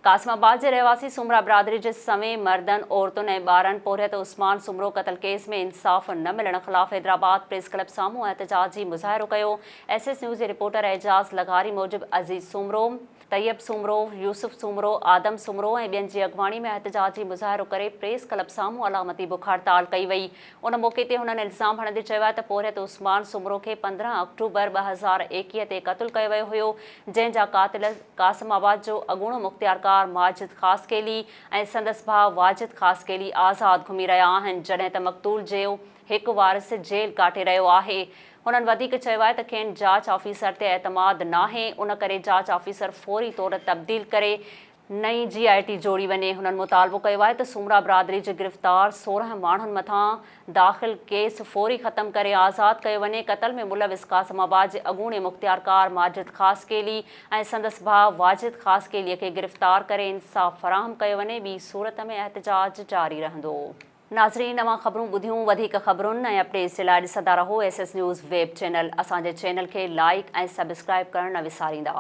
कासिमाबाद के रहवासी सुमरा बिरादरी के समें मर्दन औरतुन ऐं ॿारनि पोरियत उस्मान सुमरो क़त्ल केस में इंसाफ़ न मिलण ख़िलाफ़ हैदराबाद प्रेस क्लब साम्हूं एहतजाजी मुज़ाहिरो कयो। SS न्यूज़ जे रिपोर्टर एजाज़ लगारी मूजिब अज़ीज़ सुमरो, तैयब सुमरो, यूसुफ सुमरो, आदम सुमरो ऐं ॿियनि जी अॻवानी में एहतजाजी मुज़ाहिरो करे प्रेस क्लब साम्हूं अलामती बुख हड़ताल कई वई। उन मौक़े ते हुननि इल्ज़ाम हणंदे चयो आहे त पोरियत उस्मान सुमरो खे 15 अक्टूबर 2021 ते क़त्ल कयो वियो हुयो, जंहिंजा क़ातिल कासिमाबाद जो अॻूणो मुख़्तियारकार माजिद ख़ासकेली ऐं संदसि भाउ वाजिद ख़ासकेली आज़ाद घुमी रहिया आहिनि, जॾहिं त मक़तूल जो हिकु वारिस जेल काटे रहियो आहे। हुननि वधीक चयो आहे त खेनि जांच ऑफिसर ते एतमाद नाहे, उन करे जांच ऑफिसर फौरी तौर तब्दील करे नई GIT जोड़ी वञे। हुननि मुतालबो कयो आहे त सुमरा बिरादरी जे गिरफ़्तार 16 माण्हुनि मथां दाख़िल केस फौरी ख़त्म करे आज़ाद कयो वञे। क़त्ल में मुलविस कासिमाबाद जे अॻूणे मुख़्तियारकार माजिद ख़ासकेली ऐं संदसि भाउ वाजिद ख़ासकेलीअ खे गिरफ़्तार करे इंसाफ़ फ़राहम कयो वञे। ॿी सूरत में एहतजाज जारी रहंदो। नाज़रीन, नवां ख़बरूं ॿुधियूं, वधीक ख़बरुनि ऐं अपडेट्स जे लाइ ॾिसंदा रहो SS न्यूज़ वेब चैनल। असांजे चैनल खे लाइक ऐं सब्सक्राइब करणु न विसारींदा।